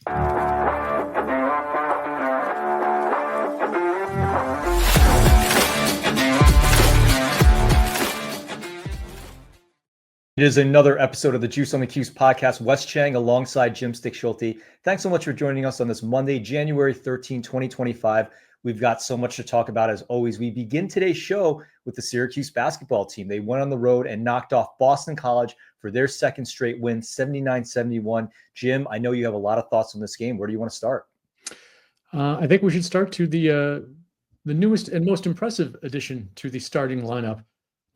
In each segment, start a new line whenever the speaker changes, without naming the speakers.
It is another episode of the Juice on the Cuse podcast. Wes Cheng alongside Jim Stechshulte. Thanks so much for joining us on this Monday, January 13, 2025. We've got so much to talk about as always. We begin today's show with the Syracuse basketball team. They went on the road and knocked off Boston College for their second straight win, 79-71. Jim, I know you have a lot of thoughts on this game. Where do you want to start?
I think we should start to the newest and most impressive addition to the starting lineup.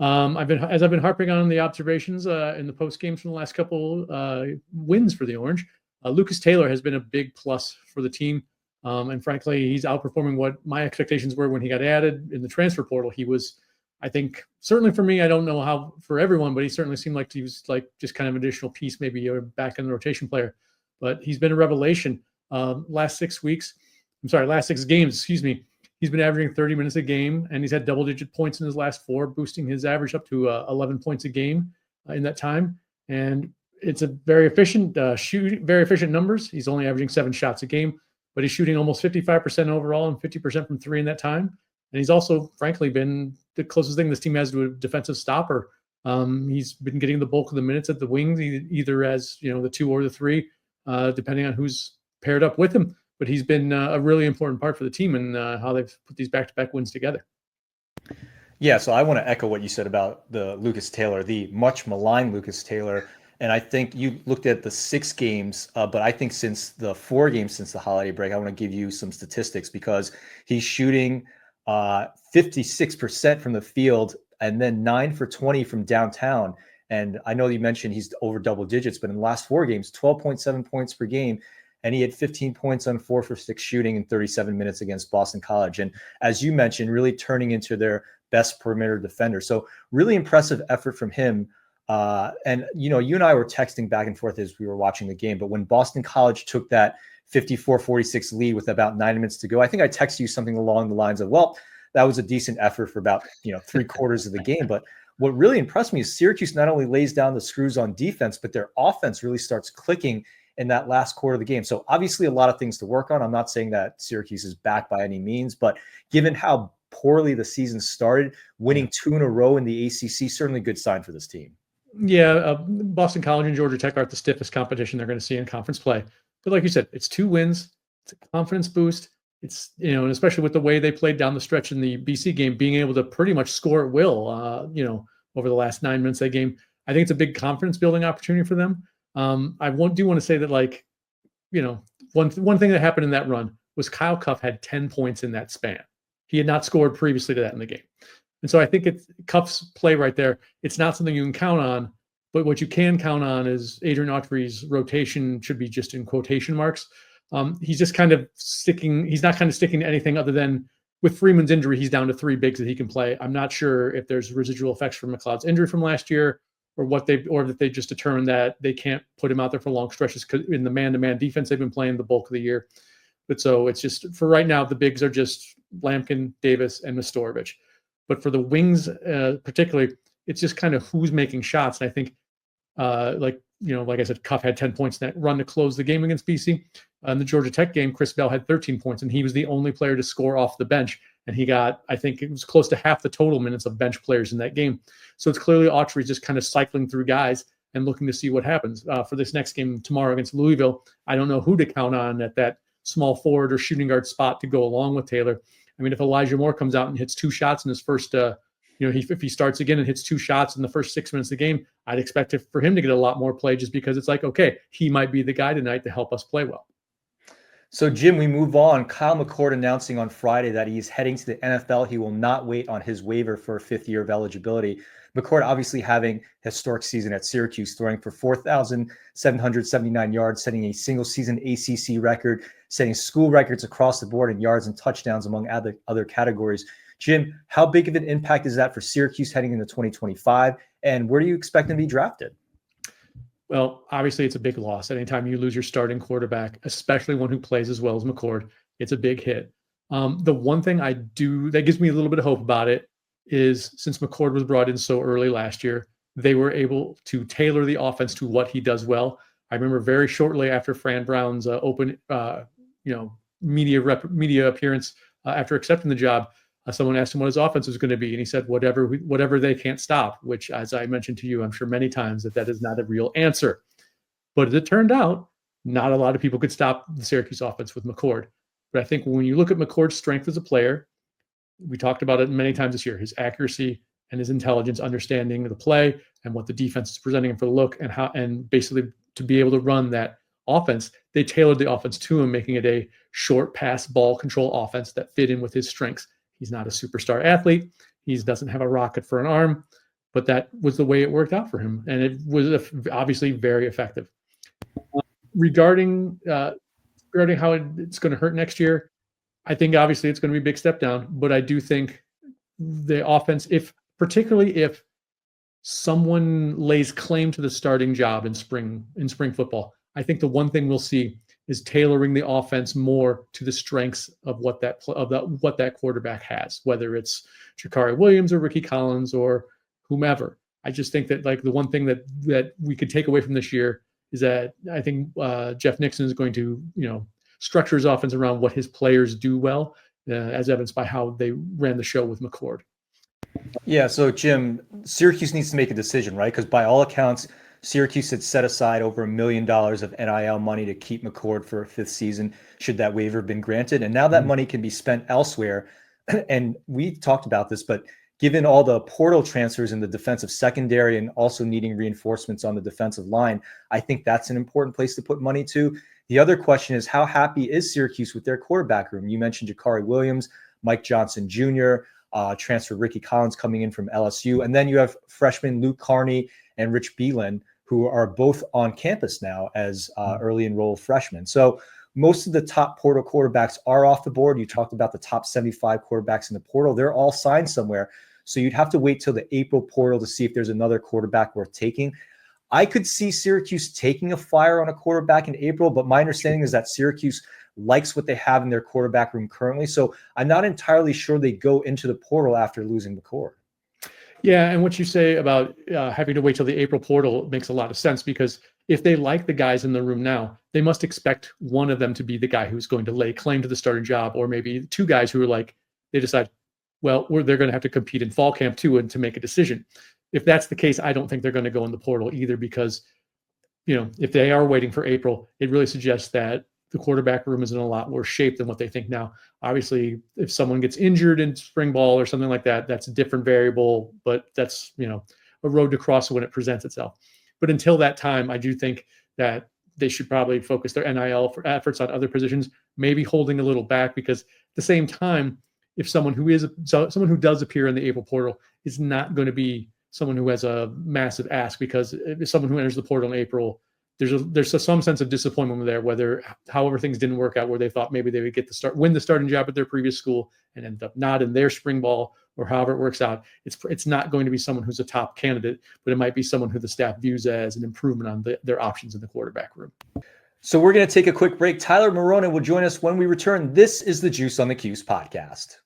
I've been harping on the observations in the post games from the last couple wins for the Orange. Lucas Taylor has been a big plus for the team, and frankly, he's outperforming what my expectations were when he got added in the transfer portal. He was, I think, certainly for me. I don't know how for everyone, but he certainly seemed like he was like just kind of an additional piece, maybe a back end rotation player. But he's been a revelation. Last 6 games, excuse me. He's been averaging 30 minutes a game, and he's had double-digit points in his last 4, boosting his average up to 11 points a game in that time. And it's a very efficient very efficient numbers. He's only averaging 7 shots a game, but he's shooting almost 55% overall and 50% from 3 in that time. And he's also, frankly, been the closest thing this team has to a defensive stopper. He's been getting the bulk of the minutes at the wings, either as the 2 or the 3, depending on who's paired up with him. But he's been a really important part for the team and how they've put these back-to-back wins together.
Yeah, so I want to echo what you said about the Lucas Taylor, the much maligned Lucas Taylor. And I think you looked at the 6 games, but I think since the 4 games since the holiday break, I want to give you some statistics because he's shooting 56% from the field and then 9 for 20 from downtown. And I know you mentioned he's over double digits, but in the last 4 games, 12.7 points per game. And he had 15 points on 4 for 6 shooting in 37 minutes against Boston College. And as you mentioned, really turning into their best perimeter defender. So really impressive effort from him. And, you and I were texting back and forth as we were watching the game. But when Boston College took that 54-46 lead with about 9 minutes to go, I think I texted you something along the lines of, well, that was a decent effort for about 3/4 of the game. But what really impressed me is Syracuse not only lays down the screws on defense, but their offense really starts clicking in that last quarter of the game. So obviously a lot of things to work on. I'm not saying that Syracuse is back by any means, but given how poorly the season started, winning 2 in a row in the ACC, certainly a good sign for this team.
Yeah, Boston College and Georgia Tech aren't the stiffest competition they're going to see in conference play. But like you said, it's 2 wins. It's a confidence boost. It's, and especially with the way they played down the stretch in the BC game, being able to pretty much score at will, over the last 9 minutes of that game. I think it's a big confidence building opportunity for them. I do want to say that, one thing that happened in that run was Kyle Cuff had 10 points in that span. He had not scored previously to that in the game. And so I think it's Cuff's play right there. It's not something you can count on, but what you can count on is Adrian Autry's rotation should be just in quotation marks. He's just kind of sticking. He's not kind of sticking to anything other than with Freeman's injury, he's down to 3 bigs that he can play. I'm not sure if there's residual effects from McLeod's injury from last year, or that they just determined that they can't put him out there for long stretches because in the man-to-man defense they've been playing the bulk of the year. But so it's just, for right now, the bigs are just Lampkin, Davis, and Nestorovic. But for the wings particularly, it's just kind of who's making shots. And I think, like I said, Cuff had 10 points in that run to close the game against BC. In the Georgia Tech game, Chris Bell had 13 points, and he was the only player to score off the bench. And he got, I think it was close to half the total minutes of bench players in that game. So it's clearly Autry just kind of cycling through guys and looking to see what happens. For this next game tomorrow against Louisville, I don't know who to count on at that small forward or shooting guard spot to go along with Taylor. I mean, if Elijah Moore comes out and hits 2 shots in his first, if he starts again and hits 2 shots in the first 6 minutes of the game, I'd expect for him to get a lot more play just because it's like, okay, he might be the guy tonight to help us play well.
So, Jim, we move on. Kyle McCord announcing on Friday that he's heading to the NFL. He will not wait on his waiver for a 5th year of eligibility. McCord obviously having a historic season at Syracuse, throwing for 4,779 yards, setting a single-season ACC record, setting school records across the board in yards and touchdowns, among other categories. Jim, how big of an impact is that for Syracuse heading into 2025, and where do you expect him to be drafted?
Well, obviously, it's a big loss. Anytime you lose your starting quarterback, especially one who plays as well as McCord, it's a big hit. The one thing that gives me a little bit of hope about it is, since McCord was brought in so early last year, they were able to tailor the offense to what he does well. I remember very shortly after Fran Brown's open, media appearance after accepting the job, someone asked him what his offense was going to be, and he said, "Whatever they can't stop." Which, as I mentioned to you, I'm sure many times, that is not a real answer. But as it turned out, not a lot of people could stop the Syracuse offense with McCord. But I think when you look at McCord's strength as a player, we talked about it many times this year, his accuracy and his intelligence, understanding of the play and what the defense is presenting him for the look, and basically to be able to run that offense, they tailored the offense to him, making it a short pass ball control offense that fit in with his strengths. He's not a superstar athlete. He doesn't have a rocket for an arm, but that was the way it worked out for him. And it was obviously very effective. Regarding how it's going to hurt next year, I think obviously it's going to be a big step down, but I do think the offense, particularly if someone lays claim to the starting job in spring football, I think the one thing we'll see is tailoring the offense more to the strengths of what that quarterback has, whether it's Jakari Williams or Ricky Collins or whomever. I just think that the one thing that we could take away from this year is that I think Jeff Nixon is going to structure his offense around what his players do well, as evidenced by how they ran the show with McCord.
Yeah, so Jim, Syracuse needs to make a decision, right? Because by all accounts, Syracuse had set aside over $1 million of NIL money to keep McCord for a fifth season, should that waiver have been granted. And now that money can be spent elsewhere. And we talked about this, but given all the portal transfers in the defensive secondary and also needing reinforcements on the defensive line, I think that's an important place to put money to. The other question is, how happy is Syracuse with their quarterback room? You mentioned Jakari Williams, Mike Johnson Jr., transfer Ricky Collins coming in from LSU. And then you have freshmen Luke Carney and Rich Beelan, who are both on campus now as early enrolled freshmen. So most of the top portal quarterbacks are off the board. You talked about the top 75 quarterbacks in the portal. They're all signed somewhere. So you'd have to wait till the April portal to see if there's another quarterback worth taking. I could see Syracuse taking a flyer on a quarterback in April, but my understanding is that Syracuse likes what they have in their quarterback room currently. So I'm not entirely sure they go into the portal after losing McCord.
Yeah, and what you say about having to wait till the April portal makes a lot of sense, because if they like the guys in the room now, they must expect one of them to be the guy who's going to lay claim to the starting job, or maybe two guys who are they decide, well, they're going to have to compete in fall camp too and to make a decision. If that's the case, I don't think they're going to go in the portal either, because, if they are waiting for April, it really suggests that the quarterback room is in a lot worse shape than what they think now. Obviously, if someone gets injured in spring ball or something like that, that's a different variable, but that's, a road to cross when it presents itself. But until that time, I do think that they should probably focus their NIL efforts on other positions, maybe holding a little back, because at the same time, if someone who does appear in the April portal is not going to be someone who has a massive ask, because if someone who enters the portal in April, there's some sense of disappointment there, however things didn't work out, where they thought maybe they would win the starting job at their previous school and end up not in their spring ball, or however it works out. It's not going to be someone who's a top candidate, but it might be someone who the staff views as an improvement on their options in the quarterback room.
So we're going to take a quick break. Tyler Marona will join us when we return. This is the Juice on the Cuse podcast.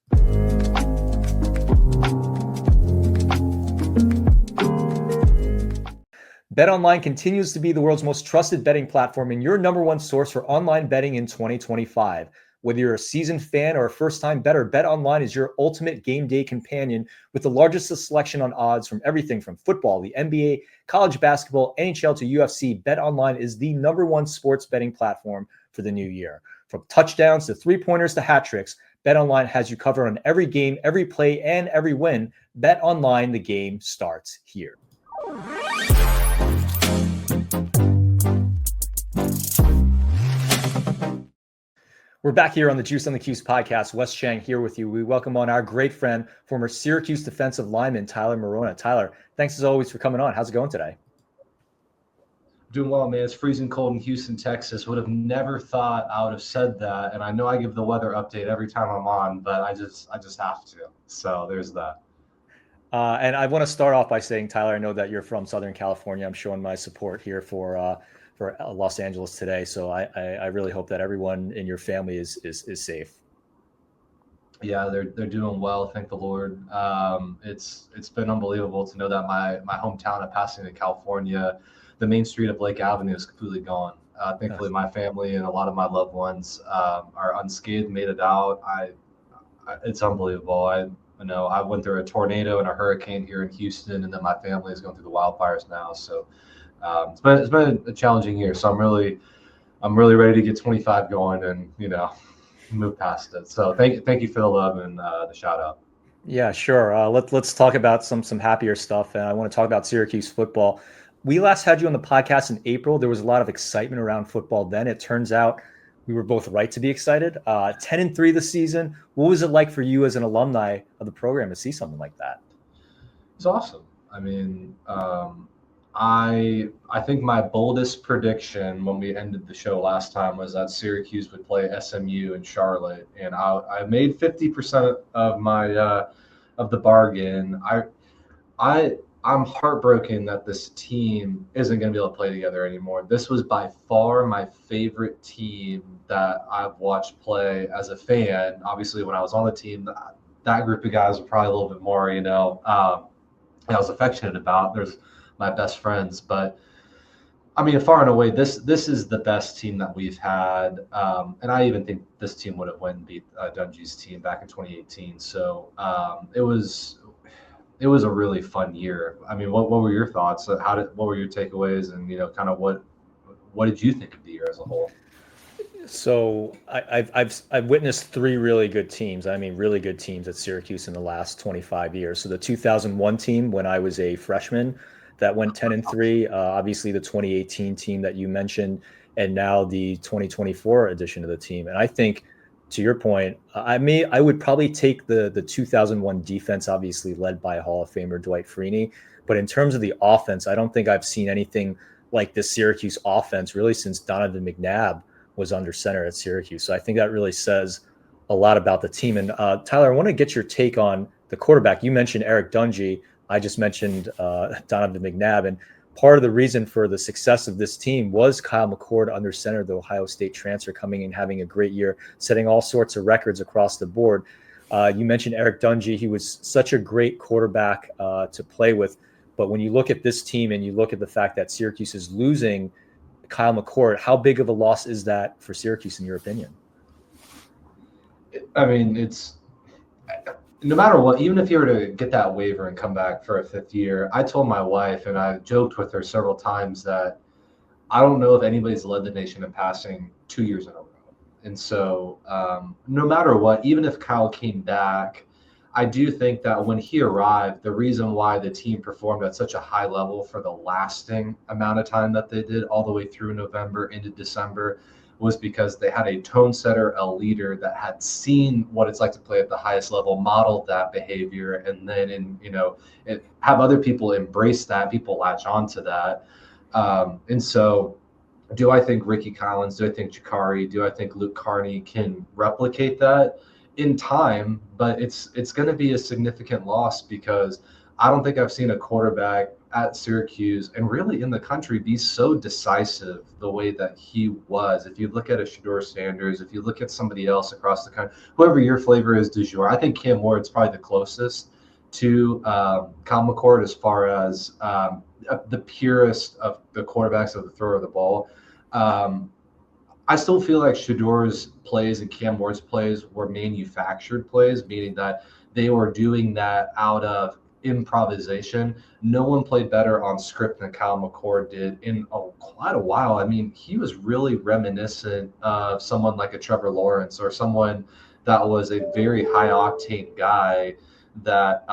BetOnline continues to be the world's most trusted betting platform and your number one source for online betting in 2025. Whether you're a seasoned fan or a first-time bettor, BetOnline is your ultimate game day companion with the largest selection on odds from everything from football, the NBA, college basketball, NHL to UFC. BetOnline is the number one sports betting platform for the new year. From touchdowns to three-pointers to hat tricks, BetOnline has you covered on every game, every play, and every win. BetOnline, the game starts here. We're back here on the Juice on the Cuse podcast. Wes Cheng here with you. We welcome on our great friend, former Syracuse defensive lineman, Tyler Marona. Tyler, thanks as always for coming on. How's it going today?
Doing well, man. It's freezing cold in Houston, Texas. Would have never thought I would have said that. And I know I give the weather update every time I'm on, but I just have to. So there's that.
And I want to start off by saying, Tyler, I know that you're from Southern California. I'm showing my support here for Los Angeles today. So I really hope that everyone in your family is safe.
Yeah, they're doing well. Thank the Lord. It's been unbelievable to know that my hometown of Pasadena, California, the main street of Lake Avenue is completely gone. Thankfully, my family and a lot of my loved ones are unscathed, made it out. It's unbelievable. I went through a tornado and a hurricane here in Houston, and then my family is going through the wildfires now. So it's been a challenging year. So I'm really ready to get 25 going and move past it. So thank you for the love and the shout out.
Yeah, sure. Let's talk about some happier stuff, and I want to talk about Syracuse football. We last had you on the podcast in April. There was a lot of excitement around football then. It turns out we were both right to be excited. 10-3 this season. What was it like for you as an alumni of the program to see something like that?
It's awesome. I mean, I think my boldest prediction when we ended the show last time was that Syracuse would play SMU in Charlotte, and I made 50% of my of the bargain. I'm heartbroken that this team isn't going to be able to play together anymore. This was by far my favorite team that I've watched play as a fan. Obviously, when I was on the team, that group of guys were probably a little bit more, I was affectionate about. There's my best friends, but I mean, far and away, this is the best team that we've had, and I even think this team would have went and beat Dungy's team back in 2018. So it was a really fun year. I mean, what were your thoughts? What were your takeaways, and kind of what did you think of the year as a whole?
So I've witnessed three really good teams. I mean, really good teams at Syracuse in the last 25 years. So the 2001 team when I was a freshman that went 10-3. Obviously, the 2018 team that you mentioned, and now the 2024 edition of the team. And I think, to your point, I would probably take the 2001 defense, obviously led by Hall of Famer Dwight Freeney. But in terms of the offense, I don't think I've seen anything like this Syracuse offense really since Donovan McNabb was under center at Syracuse. So I think that really says a lot about the team. And Tyler, I want to get your take on the quarterback. You mentioned Eric Dungy. I just mentioned Donovan McNabb. And part of the reason for the success of this team was Kyle McCord under center, the Ohio State transfer, coming in, having a great year, setting all sorts of records across the board. You mentioned Eric Dungy. He was such a great quarterback to play with. But when you look at this team and you look at the fact that Syracuse is losing Kyle McCord, how big of a loss is that for Syracuse in your opinion?
I mean, it's no matter what, even if you were to get that waiver and come back for a fifth year, I told my wife, and I joked with her several times, that I don't know if anybody's led the nation in passing 2 years in a row. And so no matter what, even if Kyle came back, I do think that when he arrived, the reason why the team performed at such a high level for the lasting amount of time that they did, all the way through November into December, was because they had a tone setter, a leader that had seen what it's like to play at the highest level, modeled that behavior, and then have other people embrace that, people latch onto that. And so do I think Ricky Collins, do I think Jakari, do I think Luke Carney can replicate that in time? But it's going to be a significant loss, because I don't think I've seen a quarterback at Syracuse and really in the country be so decisive the way that he was. If you look at a Shedeur Sanders, if you look at somebody else across the country, whoever your flavor is du jour, I think Cam Ward's probably the closest to Kyle McCord as far as the purest of the quarterbacks of the thrower of the ball. I still feel like Shedeur's plays and Cam Ward's plays were manufactured plays, meaning that they were doing that out of improvisation. No one played better on script than Kyle McCord did in quite a while. I mean, he was really reminiscent of someone like a Trevor Lawrence, or someone that was a very high octane guy that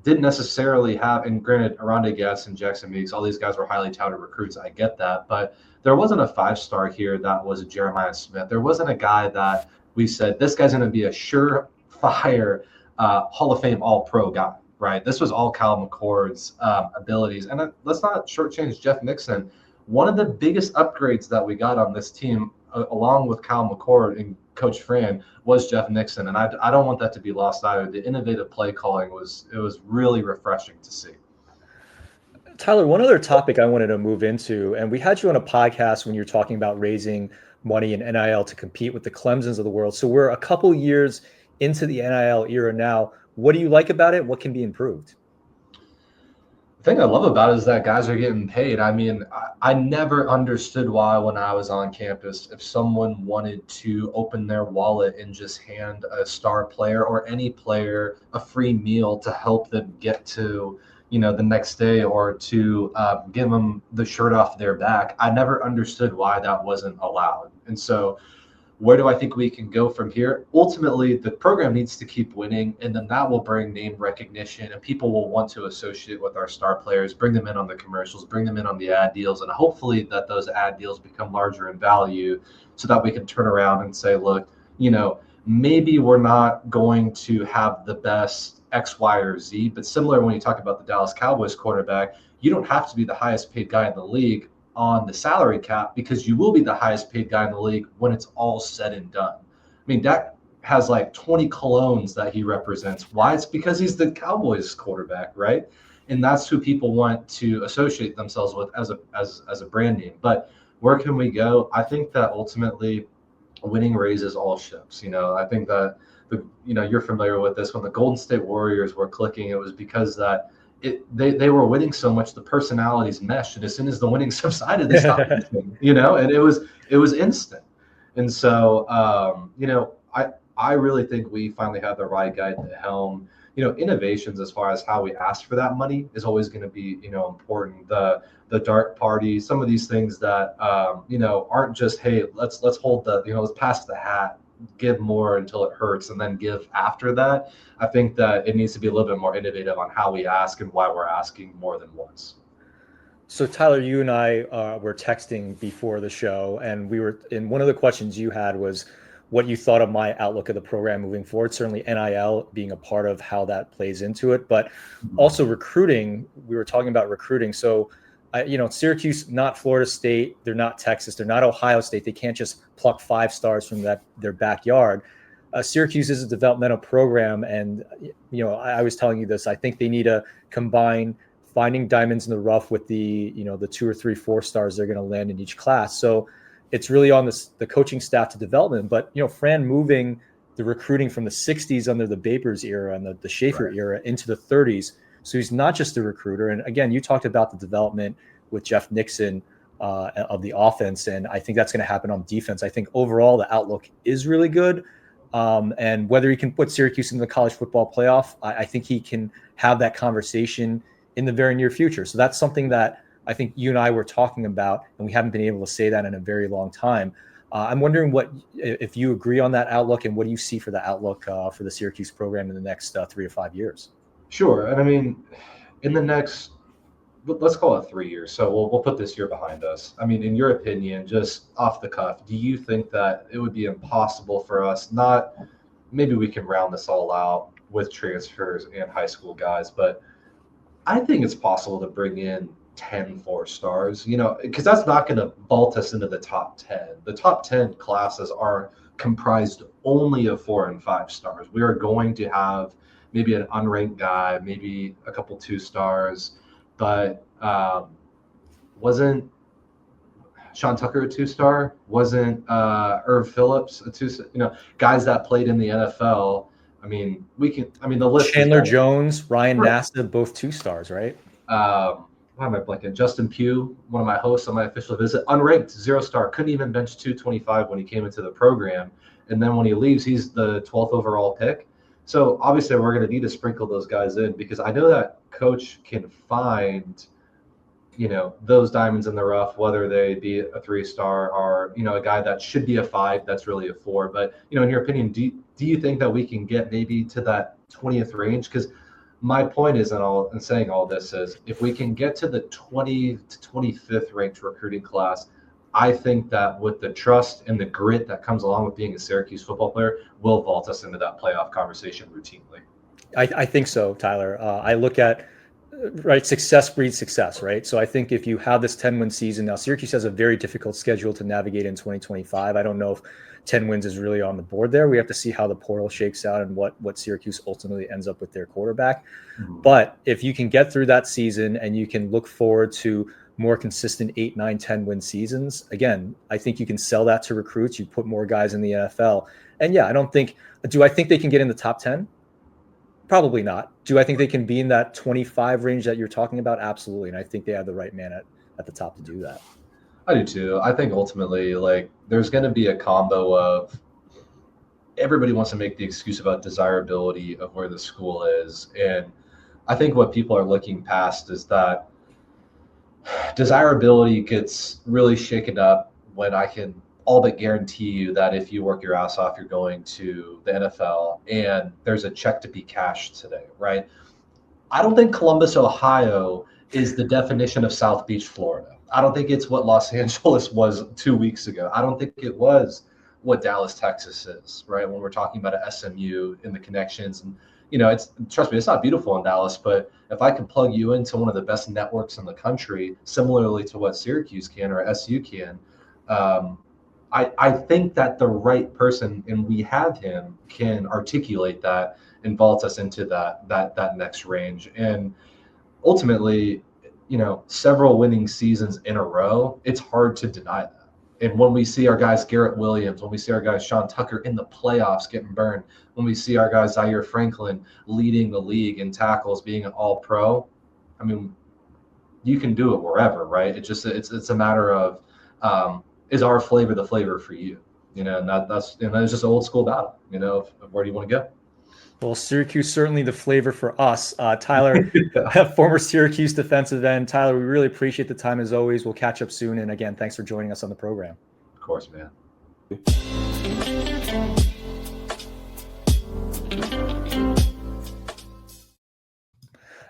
didn't necessarily have, and granted, Aranda Guess and Jackson Meeks, all these guys were highly touted recruits. I get that, but there wasn't a five-star here that was a Jeremiah Smith. There wasn't a guy that we said, this guy's going to be a surefire Hall of Fame All-Pro guy. Right. This was all Kyle McCord's abilities. And let's not shortchange Jeff Nixon. One of the biggest upgrades that we got on this team, along with Kyle McCord and Coach Fran, was Jeff Nixon. And I don't want that to be lost either. The innovative play calling was really refreshing to see.
Tyler, one other topic I wanted to move into, and we had you on a podcast when you're talking about raising money in NIL to compete with the Clemsons of the world. So we're a couple years into the NIL era now. What do you like about it? What can be improved?
thing I love about it is that guys are getting paid. I mean, I never understood why when I was on campus, if someone wanted to open their wallet and just hand a star player or any player a free meal to help them get to, the next day, or to give them the shirt off their back, I never understood why that wasn't allowed. And so where do I think we can go from here? Ultimately, the program needs to keep winning, and then that will bring name recognition, and people will want to associate with our star players, bring them in on the commercials, bring them in on the ad deals, and hopefully that those ad deals become larger in value so that we can turn around and say, look, maybe we're not going to have the best X, Y, or Z, but similar when you talk about the Dallas Cowboys quarterback, you don't have to be the highest paid guy in the league on the salary cap, because you will be the highest paid guy in the league when it's all said and done. I mean, Dak has like 20 colognes that he represents. Why? It's because he's the Cowboys quarterback, right? And that's who people want to associate themselves with as a brand name. But where can we go? I think that ultimately winning raises all ships. I think that you're familiar with this. When the Golden State Warriors were clicking, it was because that they were winning so much, the personalities meshed, and as soon as the winning subsided, they stopped winning, and it was instant. And so I really think we finally have the right guy at the helm. Innovations as far as how we ask for that money is always going to be important. The dark party, some of these things that aren't just, hey, let's hold the let's pass the hat, give more until it hurts, and then give after that. I think that it needs to be a little bit more innovative on how we ask and why we're asking more than once.
So Tyler, you and I were texting before the show, and and one of the questions you had was what you thought of my outlook of the program moving forward. Certainly NIL being a part of how that plays into it, but also recruiting. We were talking about recruiting. So Syracuse, not Florida State, they're not Texas, they're not Ohio State. They can't just pluck 5 stars from their backyard. Syracuse is a developmental program, and I was telling you this. I think they need to combine finding diamonds in the rough with the 2 or 3 4-stars they're going to land in each class. So it's really on the coaching staff to development. But Fran moving the recruiting from the 60s under the Babers era and the Schaefer era into the 30s. So he's not just a recruiter. And again, you talked about the development with Jeff Nixon of the offense, and I think that's going to happen on defense. I think overall the outlook is really good. And whether he can put Syracuse in the college football playoff, I think he can have that conversation in the very near future. So that's something that I think you and I were talking about, and we haven't been able to say that in a very long time. I'm wondering if you agree on that outlook, and what do you see for the outlook for the Syracuse program in the next 3 to 5 years?
Sure. And I mean, in the next, let's call it 3 years. So we'll put this year behind us. I mean, in your opinion, just off the cuff, do you think that it would be impossible for us, maybe we can round this all out with transfers and high school guys, but I think it's possible to bring in 10 4-stars, because that's not going to vault us into the top 10. The top 10 classes are comprised only of 4 and 5 stars. We are going to have maybe an unranked guy, maybe a couple 2-stars, but wasn't Sean Tucker a 2-star? Wasn't Irv Phillips a 2-star? Guys that played in the NFL. I mean, the list.
Chandler Jones, Ryan Nassib, both 2-stars, right?
Why am I blanking? Justin Pugh, one of my hosts on my official visit, unranked, 0-star, couldn't even bench 225 when he came into the program. And then when he leaves, he's the 12th overall pick. So obviously we're going to need to sprinkle those guys in, because I know that coach can find, those diamonds in the rough, whether they be a 3-star or, a guy that should be a 5, that's really a 4. But, in your opinion, do you think that we can get maybe to that 20th range? Because my point is in saying all this is, if we can get to the 20 to 25th ranked recruiting class, I think that with the trust and the grit that comes along with being a Syracuse football player, will vault us into that playoff conversation routinely.
I think so, Tyler. I look at success breeds success, right? So I think if you have this 10-win season, now Syracuse has a very difficult schedule to navigate in 2025. I don't know if 10 wins is really on the board there. We have to see how the portal shakes out and what Syracuse ultimately ends up with their quarterback. Mm-hmm. But if you can get through that season and you can look forward to more consistent 8, 9, 10 win seasons, again, I think you can sell that to recruits. You put more guys in the NFL. And yeah, do I think they can get in the top 10? Probably not. Do I think they can be in that 25 range that you're talking about? Absolutely. And I think they have the right man at the top to do that.
I do too. I think ultimately, like, there's going to be a combo of everybody wants to make the excuse about desirability of where the school is. And I think what people are looking past is that desirability gets really shaken up when I can all but guarantee you that if you work your ass off, you're going to the NFL and there's a check to be cashed today, right? I don't think Columbus, Ohio is the definition of South Beach, Florida. I don't think it's what Los Angeles was 2 weeks ago. I don't think it was what Dallas, Texas is, right? When we're talking about a SMU and the connections. And, it's, trust me, it's not beautiful in Dallas, but if I can plug you into one of the best networks in the country, similarly to what Syracuse can or SU can, I think that the right person, and we have him, can articulate that and vault us into that next range. And ultimately, several winning seasons in a row, it's hard to deny that. And when we see our guys Garrett Williams, when we see our guys Sean Tucker in the playoffs getting burned, when we see our guys Zaire Franklin leading the league in tackles, being an all-pro, I mean, you can do it wherever, right? It's a matter of is our flavor the flavor for you? And that's just an old school battle, of where do you want to go?
Well, Syracuse, certainly the flavor for us. Tyler, former Syracuse defensive end. Tyler, we really appreciate the time as always. We'll catch up soon. And again, thanks for joining us on the program.
Of course, man.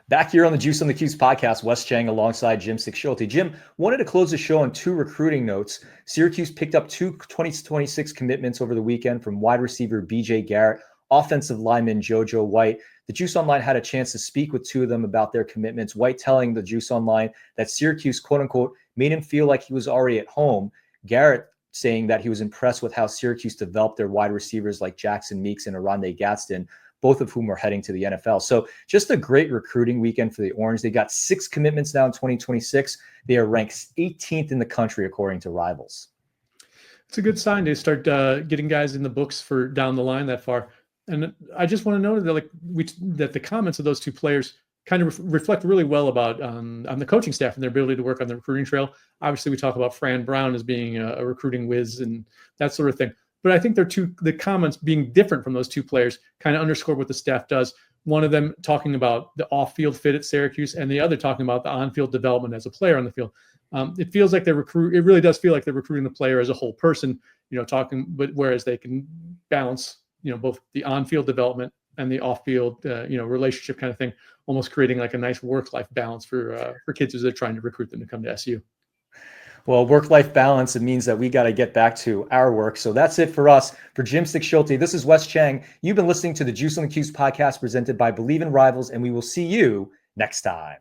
Back here on the Juice on the Cuse podcast, Wes Cheng alongside Jim Stechshulte. Jim, wanted to close the show on 2 recruiting notes. Syracuse picked up 2 2026 commitments over the weekend from wide receiver BJ Garrett, offensive lineman JoJo White. The Juice Online had a chance to speak with 2 of them about their commitments. White telling the Juice Online that Syracuse, quote unquote, made him feel like he was already at home. Garrett saying that he was impressed with how Syracuse developed their wide receivers like Jackson Meeks and Arande Gadsden, both of whom are heading to the NFL. So just a great recruiting weekend for the Orange. They got 6 commitments now in 2026. They are ranked 18th in the country, according to Rivals.
It's a good sign to start getting guys in the books for down the line that far. And I just want to note that that the comments of those 2 players kind of reflect really well about on the coaching staff and their ability to work on the recruiting trail. Obviously, we talk about Fran Brown as being a recruiting whiz and that sort of thing. But I think the comments being different from those 2 players kind of underscore what the staff does. One of them talking about the off-field fit at Syracuse, and the other talking about the on-field development as a player on the field. It feels like it really does feel like they're recruiting the player as a whole person, but whereas they can balance, both the on-field development and the off-field, relationship kind of thing, almost creating like a nice work-life balance for kids as they're trying to recruit them to come to SU.
Well, work-life balance, it means that we got to get back to our work. So that's it for us. For Jim Stechshulte, this is Wes Cheng. You've been listening to the Juice on the Cuse podcast presented by Believe in Rivals, and we will see you next time.